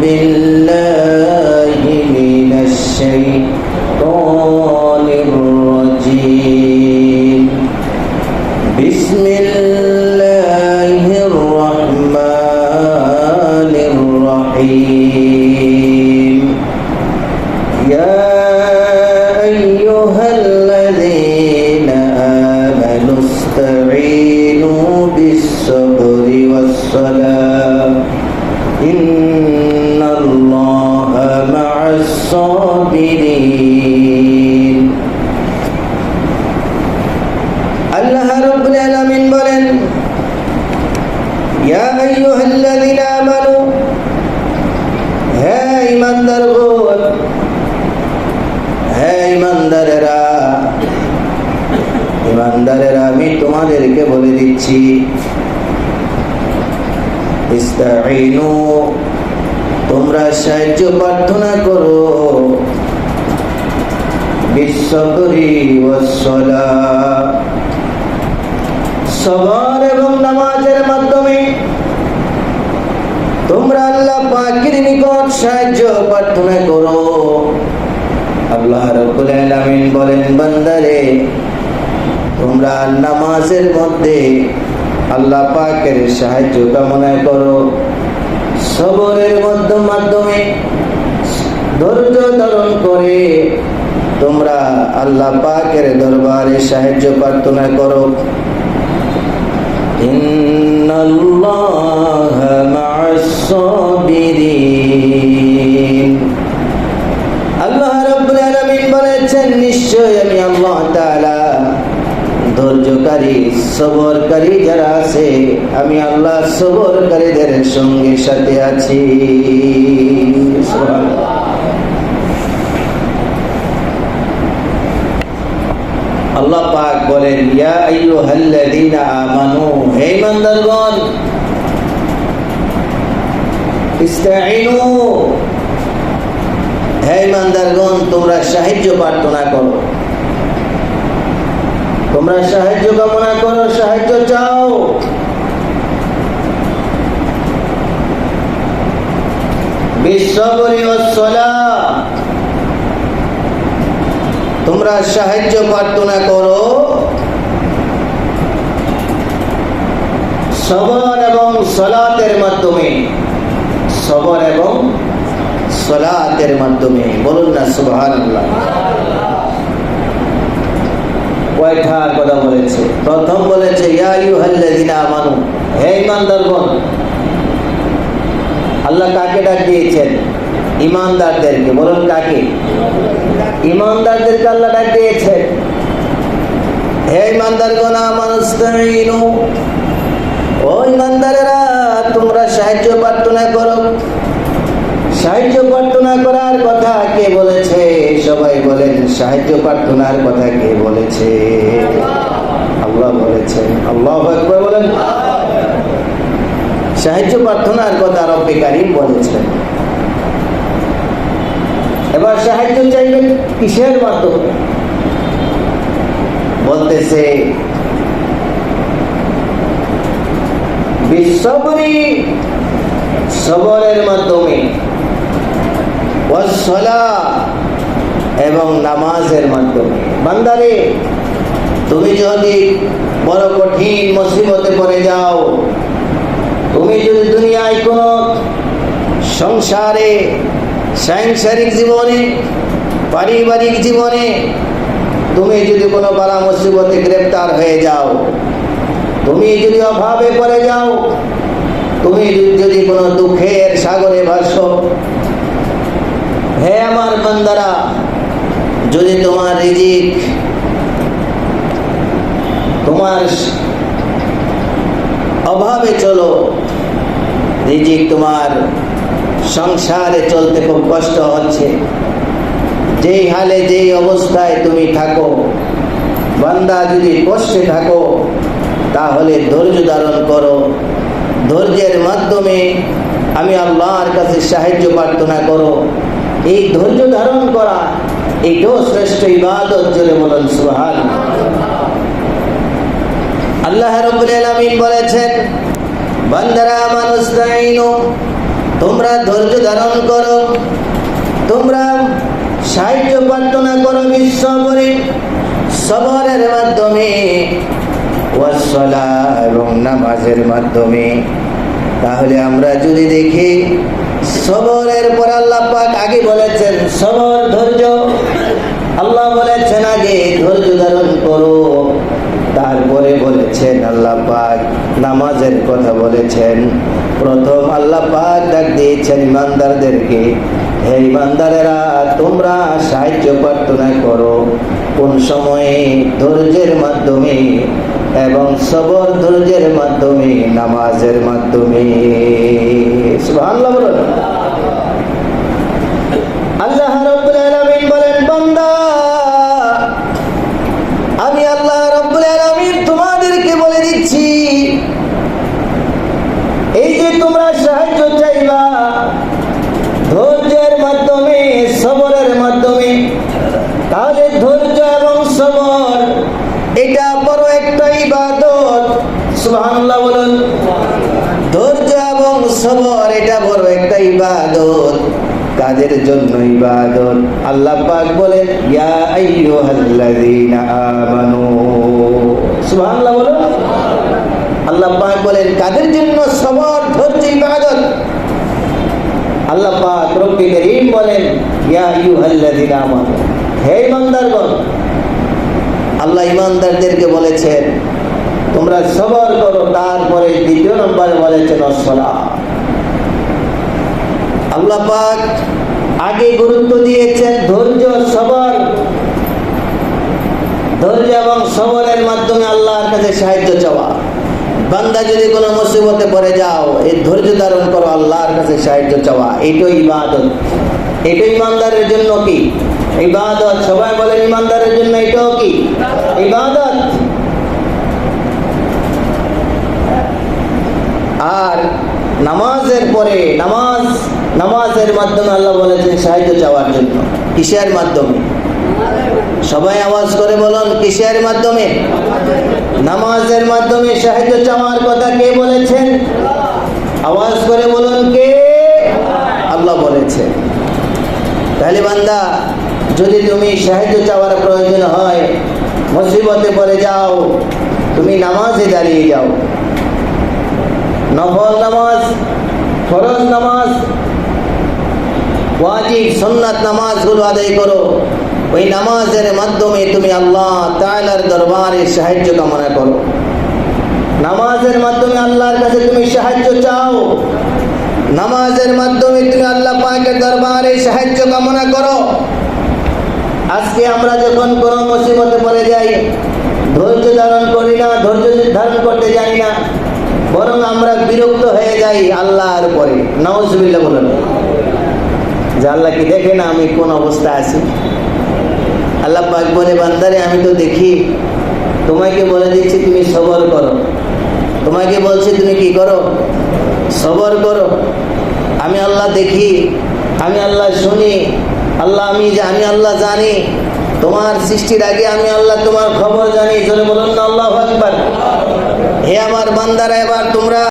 بالله من الشيطان الرجيم بسم الله الرحمن الرحيم يا أيها الذين آمنوا استعينوا بالصبر والصلاة إن الله مع الصابرين الله رب العالمين বলেন يا أيها الذين آمنوا হে ঈমানদারগণ হে ঈমানদারেরা আমি তোমাদেরকে বলে দিচ্ছি ইস্তাঈনু তোমরা সাহায্য প্রার্থনা করো বিসসবরি ওয়াসসালাহ সবর এবং নামাজের মাধ্যমে তোমরা আল্লাহ পাকের নিকট সাহায্য প্রার্থনা করো। আল্লাহ রাব্বুল আলামিন বলেন বান্দারে তোমরা নামাজের মধ্যে আল্লাহ পাকের সাহায্য কামনা করো, সবরের মাধ্যমে ধৈর্য ধারণ করে তোমরা আল্লাহ পাকের দরবারে সাহায্য প্রার্থনা করো। ইন্নাল্লাহা মা'আস সাবিরিন আল্লাহ রাব্বুল আলামিন বলেছেন নিশ্চয় আমি আল্লাহ তাআলা ধৈর্যকারী সবরকারী যারা আছে আমি আল্লাহ সবরকারীদের সঙ্গে সাথে আছি। আল্লাহ পাক বলেন ইয়া আইয়ুহাল্লাযীনা আমানু হে ঈমানদারগণ ইস্তাঈনু হে ঈমানদারগণ তোমরা সাহায্য প্রার্থনা করো, তোমরা সাহায্য কামনা করো, সাহায্য চাও। বিসসবরি ওয়াসসালাহ তোমরা সাহায্য প্রার্থনা করো সবর এবং সালাতের মাধ্যমে, সবর এবং সালাতের মাধ্যমে। বলুন না সুবহানাল্লাহ। কয়টা কথা বলেছে? প্রথম বলেছে ইয়া আইয়ুহাল্লাযীনা আমানু হে ঈমানদারগণ। আল্লাহ কাকে ডাক দিয়েছেন? ঈমানদারদেরকে। বলুন কাকে? ঈমানদারদেরকে আল্লাহ ডাক দিয়েছেন হে ঈমানদারগণ আমানুস্তাঈনু ও ঈমানদারেরা তোমরা সাহায্য প্রার্থনা করো। সাহায্য প্রার্থনা করার কথা কে বলেছে? সবাই বলেন সাহায্য প্রার্থনার কথা কে বলেছে? আল্লাহ বলেছেন। আল্লাহু আকবার বলেন। সাহায্য প্রার্থনার কথা রব্বে কারীম বলেছেন। এবার সাহায্য চাইবেন কিসের মাধ্যমে? বলতেছে বিসসবরি সবরের মাধ্যমে ওয়াসসালাহ এবং নামাজের মাধ্যমে। বান্দারে তুমি যদি বড় কঠিন মুসিবতে পড়ে যাও, তুমি যদি দুনিয়ায় কোনো সংসারে সাংসারিক জীবনে পারিবারিক জীবনে তুমি যদি কোনো বালা মুসিবতে গ্রেফতার হয়ে যাও, তুমি যদি অভাবে পড়ে যাও, তুমি যদি কোনো দুঃখের সাগরে ভাসো, হে আমার বান্দারা যদি তোমার রিজিক তোমার অভাবে চলো, রিজিক তোমার সংসারে চলতে খুব কষ্ট হচ্ছে, যেই হালে যেই অবস্থায় তুমি থাকো, বান্দা যদি কষ্টে থাকো তাহলে ধৈর্য ধারণ করো। ধৈর্যের মাধ্যমে আমি আল্লাহর কাছে সাহায্য প্রার্থনা করো। এই ধৈর্য ধারণ করা এটাও শ্রেষ্ঠ ইবাদত। জোরে বলুন সুবহানাল্লাহ। আল্লাহ রাব্বুল আলামিন বলেছেন বান্দারা আমানুস্তাঈনু তোমরা ধৈর্য ধারণ করো, তোমরা সাহায্য প্রার্থনা করো বিশ্বরে সবরের মাধ্যমে, ওয়াসসালাহ এবং নামাজের মাধ্যমে। তাহলে আমরা যদি দেখি সবরের পর আল্লাহ পাক আগে বলেছেন সবর ধৈর্য, আল্লাহ বলেছেন আগে ধৈর্য ধারণ করো, তারপরে বলেছেন আল্লাহ পাক নামাজের কথা বলেছেন। প্রথম আল্লাহ পাক ডাক দিয়েছেন ইমানদারদেরকে, হে ইমানদারেরা তোমরা সাহায্য প্রার্থনা করো। কোন সময়ে? ধৈর্যের মাধ্যমে এবং সবর ধৈর্যের মাধ্যমে, নামাজের মাধ্যমে। সুবহানাল্লাহ বলুন। আল্লাহ রাব্বুল আলামিন বলেন, বান্দা আমি আল্লাহ রাব্বুল আলামিন তোমাদেরকে বলে দিচ্ছি, এই যে তোমরা সাহায্য চাইবা ধৈর্যের মাধ্যমে, সবরের মাধ্যমে, তাহলে ধৈর্য এবং সবর এটা বড় একটা ইবাদত। সুবহানাল্লাহ বলুন। ধৈর্য এবং সবর এটা বড় একটা ইবাদত। কাদের জন্য ইবাদত? আল্লাহ পাক বলেন ইয়া আইয়ুহাল্লাযীনা আমানু। সুবহানাল্লাহ বলুন। আল্লাহ পাক বলেন কাদের জন্য সবর ধৈর্য ইবাদত? আল্লাহ পাক রব্বুল কারীম বলেন ইয়া আইয়ুহাল্লাযীনা আমানু, হে ইমানদারগণ। আল্লাহ ইমানদারদেরকে বলেছেন তোমরা সবর করো, তারপরে দ্বিতীয় নম্বরে বলেছেন আসসালাহ। আল্লাহ পাক আগে গুরুত্ব দিয়েছেন ধৈর্য সবর। ধৈর্য এবং সবরের মাধ্যমে আল্লাহর কাছে সাহায্য চাওয়া। বান্দা যদি কোনো মুসিবতে পড়ে যাও, এই ধৈর্য ধারণ করো, আল্লাহর কাছে সাহায্য চাওয়া, এটাই ইবাদত। এটা ইমানদারের জন্য কি ইবাদত? সবাই বলেন ইমানদারের জন্য এটাও কি ইবাদত? আর নামাজের পরে নামাজের মাধ্যমে আল্লাহ বলেছেন সাহায্য চাওয়ার জন্য। কিসের মাধ্যমে? সবাই আওয়াজ করে বলুন, কিসের মাধ্যমে? নামাজের মাধ্যমে সাহায্য চাওয়ার কথা কে বলেছেন? আওয়াজ করে বলুন, কে? আল্লাহ বলেছেন। তাহলে বান্দা যদি তুমি সাহায্য চাওয়ার প্রয়োজন হয়, মুসিবতে পড়ে যাও, তুমি নামাজে দাঁড়িয়ে যাও। নফল নামাজ, ফরজ নামাজ, ওয়াজিব সুন্নাত নামাজগুলো আদায় করো। ওই নামাজের মাধ্যমে তুমি আল্লাহ তাআলার দরবারে সাহায্য কামনা করো। নামাজের মাধ্যমে আল্লাহর কাছে তুমি সাহায্য চাও। নামাজের মাধ্যমে তুমি আল্লাহ পাকের দরবারে সাহায্য কামনা করো। আজকে আমরা যখন কোনো মুসিবতে পড়ে যাই, ধৈর্য ধারণ করি না, ধৈর্য ধারণ করতে জানি না, বরং আমরা বিরক্ত হয়ে যাই আল্লাহর উপরে। নাউজুবিল্লাহ বলুন। যে আল্লাহ কি দেখে না আমি কোন অবস্থায় আছি? আল্লাহ পাক বলে বান্দারে আমি তো দেখি, তোমাকে বলে দিচ্ছি তুমি সবর করো। তোমাকে বলছি তুমি কি করো? সবর করো। আমি আল্লাহ দেখি, আমি আল্লাহ শুনি, আমি আল্লাহ জানি। তোমার সৃষ্টির আগে আমি আল্লাহ তোমার খবর জানি। চলে বলুন না আল্লাহু আকবার। হে আমার বান্দারা, এবার তোমরা